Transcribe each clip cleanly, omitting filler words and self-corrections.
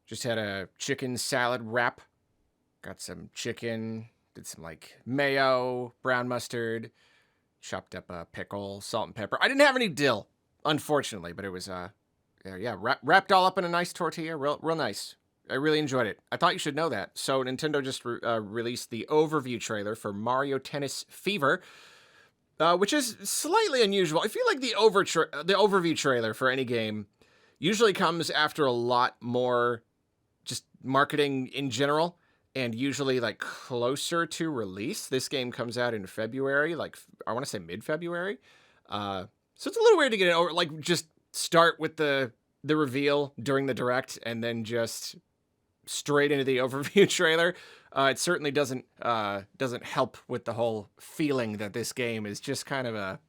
Just had a chicken salad wrap. Got some chicken, did some like mayo, brown mustard, chopped up a pickle, salt and pepper. I didn't have any dill, unfortunately, but it was wrapped all up in a nice tortilla, real nice. I really enjoyed it. I thought you should know that. So Nintendo just released the overview trailer for Mario Tennis Fever, which is slightly unusual. I feel like the overview trailer for any game usually comes after a lot more just marketing in general, and usually like closer to release. This game comes out in February, like I want to say mid-February. So it's a little weird to get it over, like just start with the reveal during the direct and then just straight into the overview trailer. It certainly doesn't help with the whole feeling that this game is just kind of a,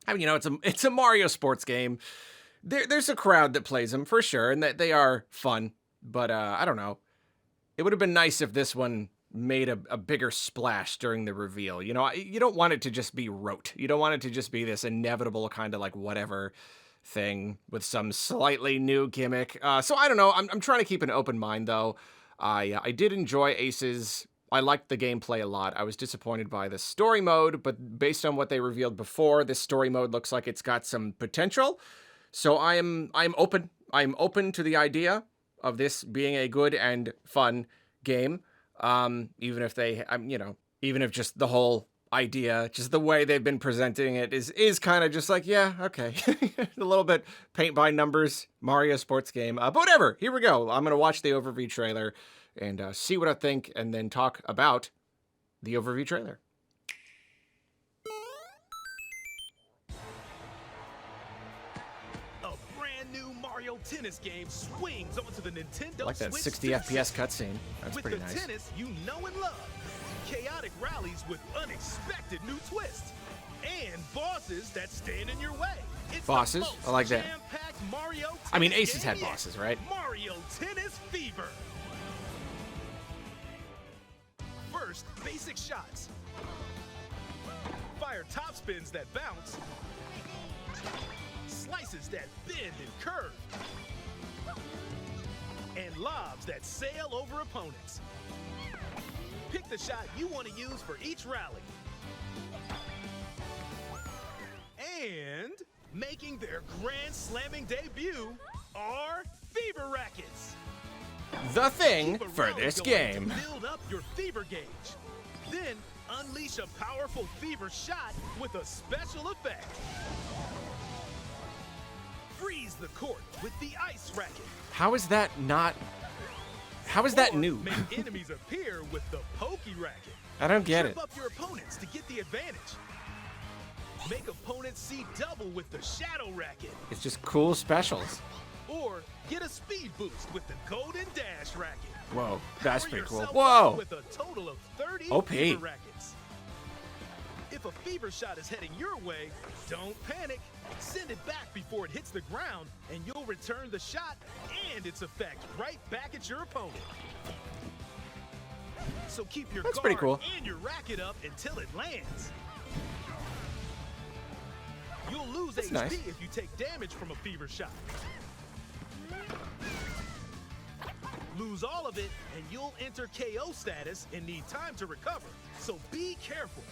I mean, it's a Mario sports game. There's a crowd that plays them for sure, and that they are fun. But I don't know. It would have been nice if this one made a bigger splash during the reveal. You know, you don't want it to just be rote. You don't want it to just be this inevitable kind of like whatever thing with some slightly new gimmick. So I don't know. I'm trying to keep an open mind, though. I did enjoy Aces. I liked the gameplay a lot. I was disappointed by the story mode, but based on what they revealed before, this story mode looks like it's got some potential. So I'm open. I'm open to the idea of this being a good and fun game. Even if even if just the whole idea, just the way they've been presenting it is kind of just like, yeah, okay. A little bit paint by numbers Mario sports game. But whatever, here we go. I'm going to watch the overview trailer and see what I think and then talk about the overview trailer. Tennis game swings onto the Nintendo I like that Switch 60 FPS cutscene. That's pretty nice. With the tennis you know and love, chaotic rallies with unexpected new twists, and bosses that stand in your way. It's bosses? I like that. Mario I mean, Aces had bosses, right? Mario Tennis Fever. First, basic shots. Fire top spins that bounce. Slices that bend and curve, and lobs that sail over opponents. Pick the shot you want to use for each rally. And making their grand slamming debut are Fever Rackets. The thing for this game. Build up your fever gauge. Then unleash a powerful fever shot with a special effect. Freeze the court with the ice racket. How is that new? Make enemies appear with the pokey racket. I don't get it. Trip up your opponents to get the advantage. Make opponents see double with the shadow racket. It's just cool specials. Or get a speed boost with the golden dash racket. Whoa, that's Power pretty cool. yourself Whoa. up with a total of 30 OP. fever rackets. If a fever shot is heading your way, don't panic. Send it back before it hits the ground, and you'll return the shot and its effect right back at your opponent. So keep your That's guard pretty cool. and your racket up until it lands. You'll lose That's HP nice. if you take damage from a fever shot. Lose all of it, and you'll enter KO status and need time to recover. So be careful.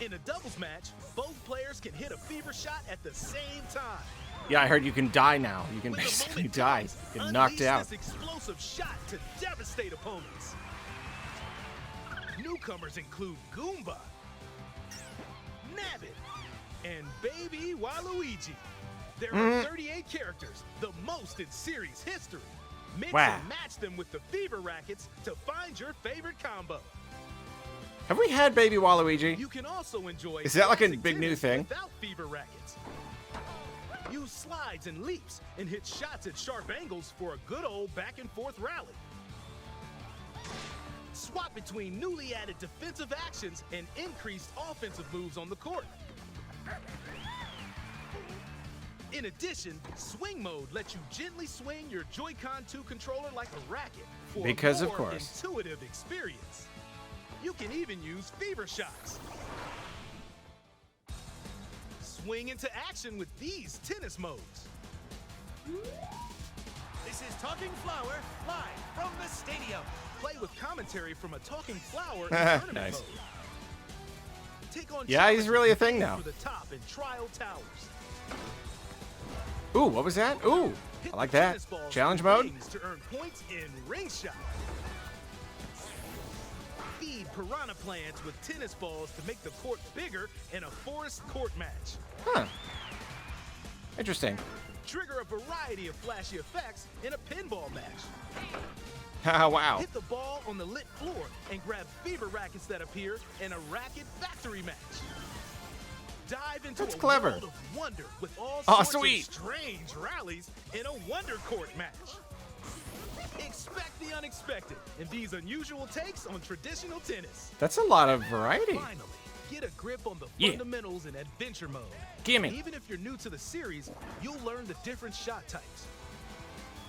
In a doubles match, both players can hit a fever shot at the same time. Yeah, I heard you can die now. You can When the basically moment die. comes, Get knocked unleash out. this explosive shot to devastate opponents. Newcomers include Goomba, Nabbit, and Baby Waluigi. There are 38 characters, the most in series history. Mix Wow. and match them with the fever rackets to find your favorite combo. Have we had Baby Waluigi? You can also enjoy Is that like a classic big new tennis thing? without fever rackets. Use slides and leaps and hit shots at sharp angles for a good old back and forth rally. Swap between newly added defensive actions and increased offensive moves on the court. In addition, Swing Mode lets you gently swing your Joy-Con 2 controller like a racket for Because a of more course. intuitive experience. You can even use fever shots. Swing into action with these tennis modes. This is Talking Flower, live from the stadium. Play with commentary from a Talking Flower in tournament Nice. mode. Take on Yeah, he's challenges really a and thing aim now. For the top in Trial Towers. Ooh, what was that? Ooh, Hit I like the that. tennis balls Challenge with mode? rings to earn points in ring shot. Feed piranha plants with tennis balls to make the court bigger in a forest court match. Huh. Interesting. Trigger a variety of flashy effects in a pinball match. Wow. Hit the ball on the lit floor and grab fever rackets that appear in a racket factory match. Dive into That's a clever. world of wonder with all Aw, sorts sweet. of strange rallies in a wonder court match. Expect the unexpected in these unusual takes on traditional tennis. That's a lot of variety. Finally, get a grip on the Yeah. fundamentals in adventure mode. Gimme. Even if you're new to the series, you'll learn the different shot types,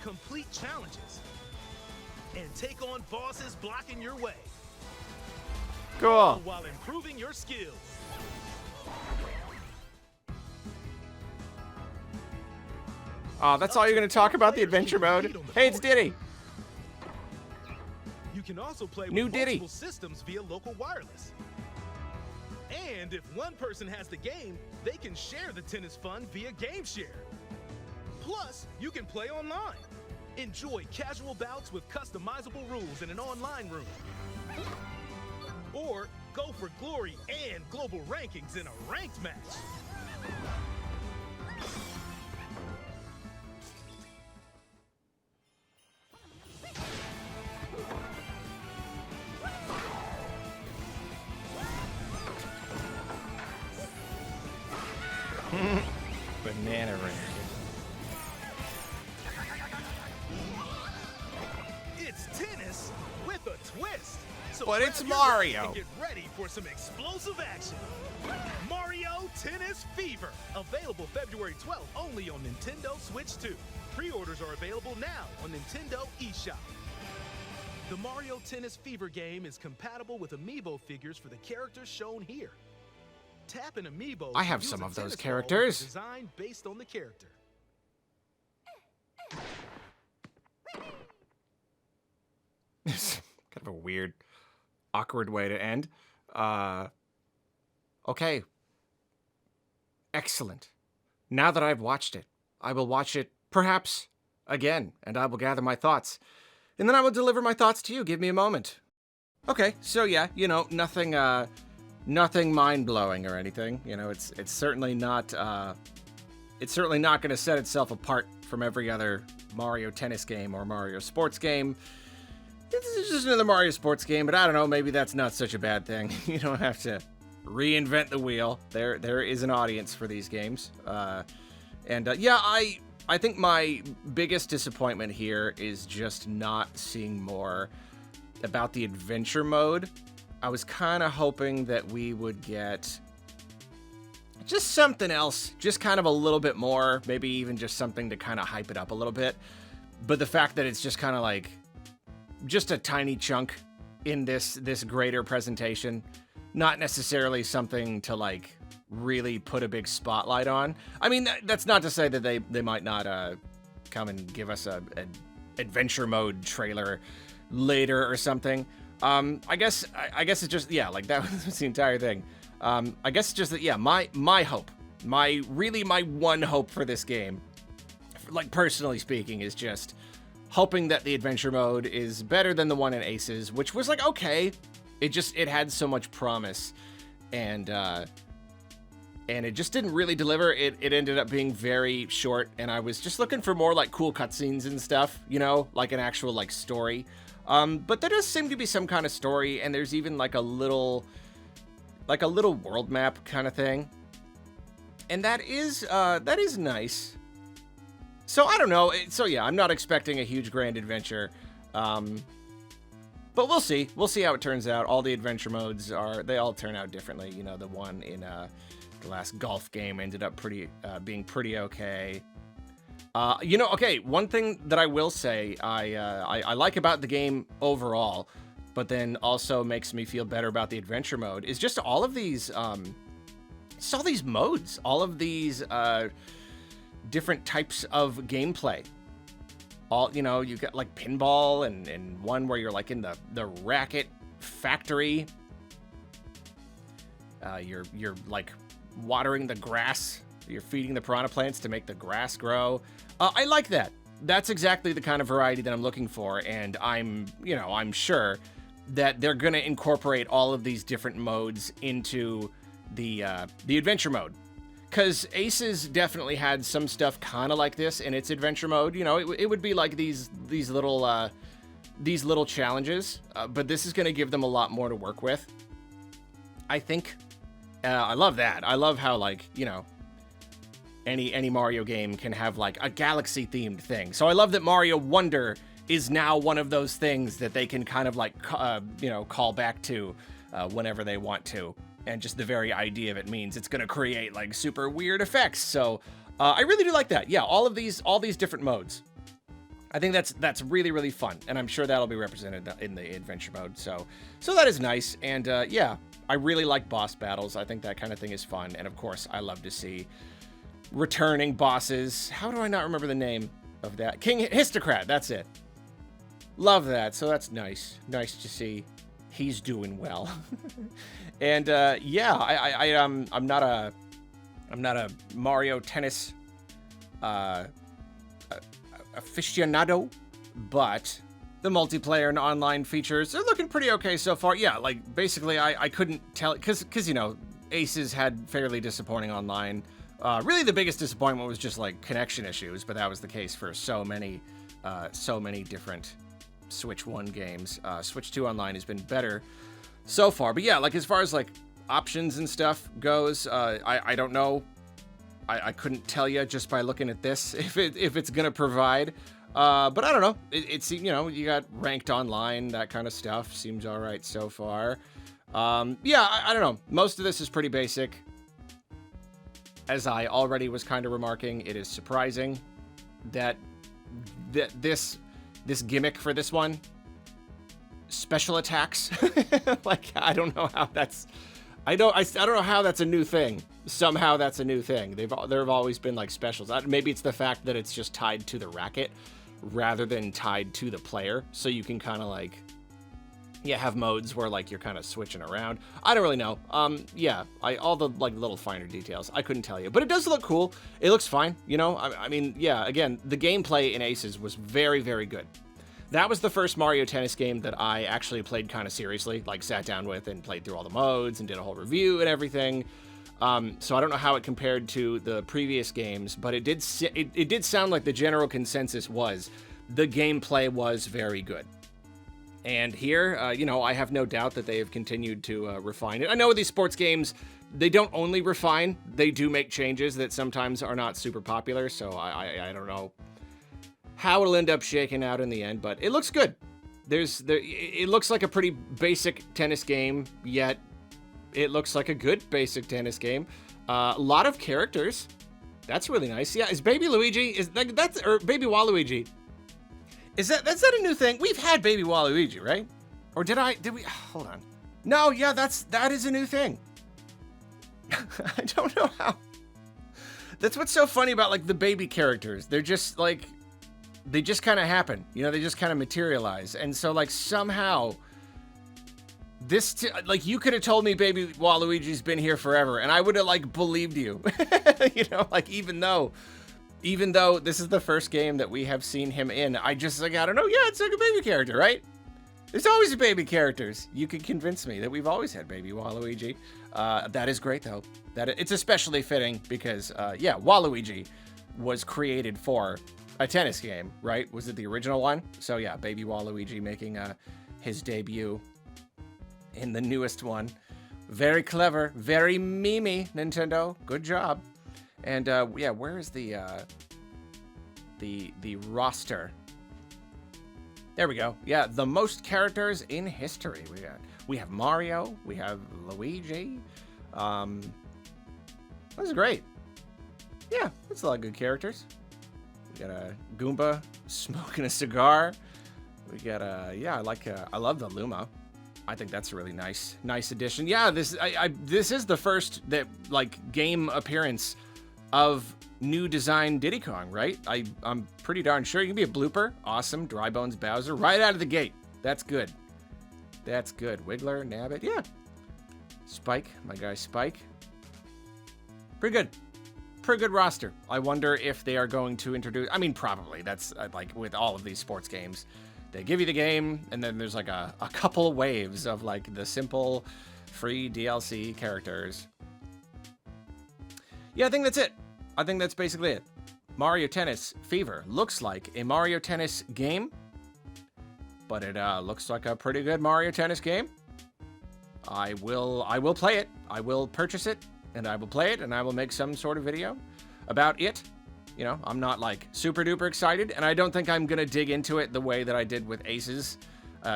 complete challenges, and take on bosses blocking your way, Cool. while improving your skills. Oh, that's all you're going to talk about, the adventure mode? Hey, it's Diddy. You can also play New with Diddy. multiple systems via local wireless. And if one person has the game, they can share the tennis fun via GameShare. Plus, you can play online. Enjoy casual bouts with customizable rules in an online room. Or go for glory and global rankings in a ranked match. Banana ring. It's tennis with a twist. So But grab it's your Mario. racket and get ready for some explosive action. Mario Tennis Fever. Available February 12th only on Nintendo Switch 2. Pre-orders are available now on Nintendo eShop. The Mario Tennis Fever game is compatible with amiibo figures for the characters shown here. Tap an amiibo. I to have use some a of those tennis ball with a characters. Design based on the character. Kind of a weird, awkward way to end. Okay. Excellent. Now that I've watched it, I will watch it perhaps again, and I will gather my thoughts. And then I will deliver my thoughts to you. Give me a moment. Okay, so yeah, nothing nothing mind-blowing or anything. It's certainly not it's certainly not going to set itself apart from every other Mario Tennis game or Mario Sports game. This is just another Mario Sports game, but I don't know, maybe that's not such a bad thing. You don't have to reinvent the wheel. There is an audience for these games. Yeah, I think my biggest disappointment here is just not seeing more about the adventure mode. I was kind of hoping that we would get just something else, just kind of a little bit more, maybe even just something to kind of hype it up a little bit. But the fact that it's just kind of like just a tiny chunk in this greater presentation, not necessarily something to like really put a big spotlight on. I mean, that's not to say that they might not come and give us a adventure mode trailer later or something. I guess it's just, yeah, like that was the entire thing. I guess it's just that, yeah, my hope, my one hope for this game, like personally speaking, is just hoping that the adventure mode is better than the one in Aces, which was like, okay, it had so much promise, and it just didn't really deliver. It ended up being very short, and I was just looking for more like cool cutscenes and stuff, like an actual like story. But there does seem to be some kind of story, and there's even like a little world map kind of thing, and that is nice. So I don't know. So yeah, I'm not expecting a huge grand adventure, but we'll see. We'll see how it turns out. All the adventure modes they all turn out differently. The one in the last golf game ended up being pretty okay. Okay, one thing that I will say I like about the game overall, but then also makes me feel better about the adventure mode is just all of these modes, all of these different types of gameplay. all, you know, you got like pinball and one where you're like in the racket factory. You're like watering the grass. You're feeding the piranha plants to make the grass grow. I like that. That's exactly the kind of variety that I'm looking for, and I'm sure that they're gonna incorporate all of these different modes into the adventure mode. Because Aces definitely had some stuff kind of like this in its adventure mode. You know, it would be like these little challenges, but this is going to give them a lot more to work with, I think. I love that. I love how, like, you know, any Mario game can have like a galaxy themed thing. So I love that Mario Wonder is now one of those things that they can kind of like call back to whenever they want to. And just the very idea of it means it's going to create like super weird effects. So I really do like that. Yeah, all these different modes. I think that's really, really fun. And I'm sure that'll be represented in the adventure mode. So that is nice. And yeah, I really like boss battles. I think that kind of thing is fun. And of course, I love to see returning bosses. How do I not remember the name of that? King Histocrat, that's it. Love that. So that's nice. Nice to see he's doing well. And yeah, I'm not a Mario Tennis aficionado, but the multiplayer and online features are looking pretty okay so far. Yeah, like basically I couldn't tell, because you know, Aces had fairly disappointing online. Really the biggest disappointment was just like connection issues, but that was the case for so many different Switch 1 games. Switch 2 online has been better so far, but yeah, like as far as like options and stuff goes, I don't know. I couldn't tell you just by looking at this if it's gonna provide. But I don't know. It's you know, you got ranked online, that kind of stuff seems all right so far. Yeah, I don't know. Most of this is pretty basic. As I already was kind of remarking, it is surprising that this gimmick for this one, special attacks, like I don't know how that's, I don't know how that's a new thing. Somehow that's a new thing. There have always been like specials. Maybe it's the fact that it's just tied to the racket rather than tied to the player, so you can kind of like, yeah, have modes where like you're kind of switching around. I don't really know. Yeah, all the like little finer details I couldn't tell you, but it does look cool. It looks fine, you know. I mean, yeah. Again, the gameplay in Aces was very, very good. That was the first Mario Tennis game that I actually played kind of seriously, like sat down with and played through all the modes and did a whole review and everything. So I don't know how it compared to the previous games, but it did sound like the general consensus was the gameplay was very good. And here, you know, I have no doubt that they have continued to refine it. I know with these sports games, they don't only refine, they do make changes that sometimes are not super popular, so I don't know how it'll end up shaking out in the end, but it looks good. It looks like a pretty basic tennis game, yet it looks like a good basic tennis game. A lot of characters. That's really nice. Yeah, is Baby Luigi, or Baby Waluigi? That's a new thing? We've had Baby Waluigi, right? Or did we, hold on. No, yeah, that is a new thing. I don't know how. That's what's so funny about like the baby characters. They're just like, they just kind of happen, you know, they just kind of materialize. And so like somehow like you could have told me Baby Waluigi's been here forever and I would have like believed you, you know, like even though this is the first game that we have seen him in, I just like, I don't know. Yeah, it's like a baby character, right? There's always baby characters. You can convince me that we've always had Baby Waluigi. That is great though. It's especially fitting because, yeah, Waluigi was created for a tennis game, right? Was it the original one? So yeah, Baby Waluigi making his debut in the newest one. Very clever, very memey, Nintendo. Good job. And yeah, where is the roster? There we go. Yeah, the most characters in history. We have Mario, we have Luigi. That's great. Yeah, that's a lot of good characters. We got a Goomba smoking a cigar. We got yeah, I love the Luma. I think that's a really nice addition. Yeah, this is the first that like game appearance of new design Diddy Kong, right? I'm pretty darn sure. You can be a blooper. Awesome. Dry Bones Bowser right out of the gate. That's good. That's good. Wiggler, Nabbit. Yeah. Spike. My guy Spike. Pretty good. Pretty good roster. I wonder if they are going to introduce... I mean, probably. That's like with all of these sports games. They give you the game, and then there's like a couple waves of like the simple free DLC characters. Yeah, I think that's it. I think that's basically it. Mario Tennis Fever looks like a Mario Tennis game, but it looks like a pretty good Mario Tennis game. I will play it. I will purchase it, and I will play it, and I will make some sort of video about it. You know, I'm not like super duper excited, and I don't think I'm gonna dig into it the way that I did with Aces.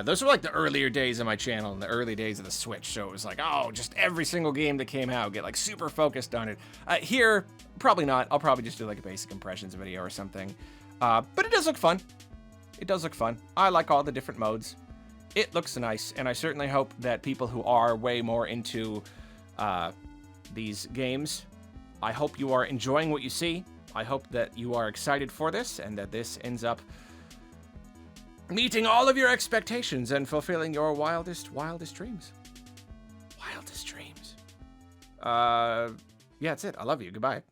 Those were like the earlier days of my channel, in the early days of the Switch, so it was like, oh, just every single game that came out, get like super focused on it. Here, probably not. I'll probably just do like a basic impressions video or something. But it does look fun. It does look fun. I like all the different modes. It looks nice, and I certainly hope that people who are way more into these games, I hope you are enjoying what you see. I hope that you are excited for this, and that this ends up meeting all of your expectations and fulfilling your wildest dreams. Wildest dreams. Yeah, that's it. I love you. Goodbye.